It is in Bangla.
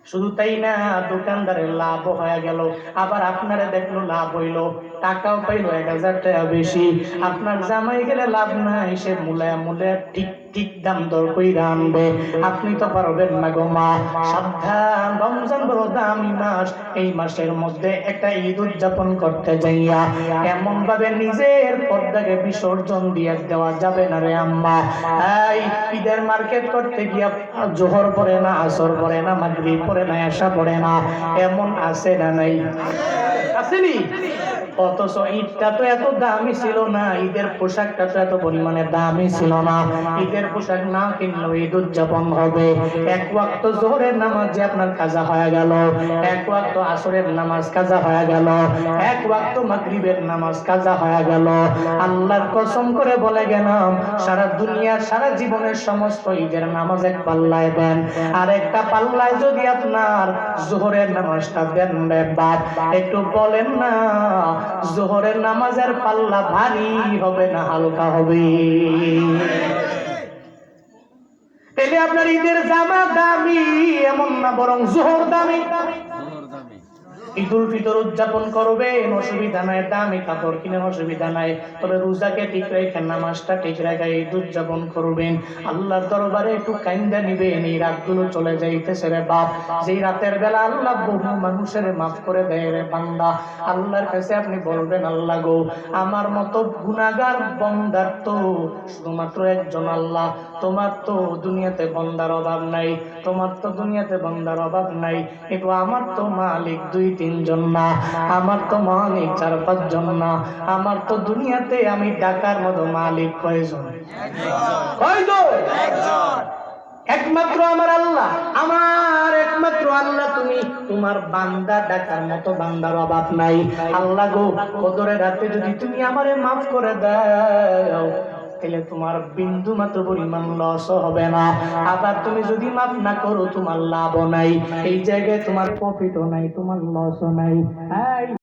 শুধু তাই না, দোকানদারের লাভ হয়ে গেল, আবার আপনারে দেখলো লাভ হইল, টাকাও পাইলো 1000 টাকা বেশি। আপনার জামাই গেলে লাভ নাই, সে মূলে ঠিক ঠিক দাম দর কইরা আনবে, আপনি তো পারবেন না গো মা। সাবধান, রমজান বড় দামি মাস, এই মাসের মধ্যে একটা ঈদ উদযাপন করতে যাইয়া এমন ভাবে নিজের পর্দাকে বিসর্জন দিয়ে দেওয়া যাবে না রে আম্মা। এই ঈদের মার্কেট করতে গিয়া জোহর পড়ে না, আসর পড়ে না, মাগরিব পড়ে না, এশা পড়ে না, এমন আছে না নাই? আসেনি? অথচ ঈদটা তো এত দামি ছিল না, ঈদের পোশাকটা তো এত পরিমাণে দামি ছিল না। ঈদের পোশাক না কিনলেও ঈদ উদযাপন হবে। এক ওয়াক্ত জোহরের নামাজে আপনার কাজা হয়ে গেল, এক ওয়াক্ত আসরের নামাজ কাজা হয়ে গেল, এক ওয়াক্ত মাগরিবের নামাজ কাজা হয়ে গেল। আল্লাহর কসম করে বলে গেলাম, সারা দুনিয়া সারা জীবনের সমস্ত ঈদের নামাজ এক পাল্লায় দেন, আর একটা পাল্লায় যদি আপনার জোহরের নামাজটা দেন রে বাপ, একটু বলেন না জোহরের নামাজের পাল্লা ভারী হবে না হালকা হবে? তাহলে আপনার ঈদের জামা দামি এমন না, বরং জোহর দামি। ঈদুল ফিতর উদযাপন করবেন, অসুবিধা নাই, দামি কাপড় কিনে অসুবিধা নাই, তবে রোজাকে ঠিক রেখে, নামাজটা ঠিক রেখে ঈদ উদযাপন করবেন। আল্লাহর দরবারে একটু কাইন্দা নিবেন, এই রাতগুলো চলে যাইতেছে রে বাপ, যেই রাতের বেলা আল্লাহ বহু মানুষের মাফ করে দেয় রে বান্দা। আল্লাহর কাছে আপনি বলবেন, আল্লাহ গো, আমার মতো গুনাহগার বান্দার তো শুধুমাত্র একজন আল্লাহ, তোমার তো দুনিয়াতে বান্দার অভাব নাই, তোমার তো দুনিয়াতে বান্দার অভাব নাই, কিন্তু আমার তো মালিক 2-3 জন না, আমার তো মালিক 4-5 জন না, আমার তো দুনিয়াতে আমি ডাকার মতো মালিক কয়জন? একজন। একমাত্র আমার আল্লাহ, আমার একমাত্র আল্লাহ তুমি, তোমার বান্দা ডাকার মতো বান্দার অভাব নাই। আল্লাহ গো, কদরের রাতে যদি তুমি আমারে মাফ করে দাও, তাহলে তোমার বিন্দু মাত্র পরিমাণ লস হবে না। আবার তুমি যদি মাফ না করো, তোমার লাভও নাই, এই জায়গায় তোমার প্রফিটও নাই, তোমার লসও নাই।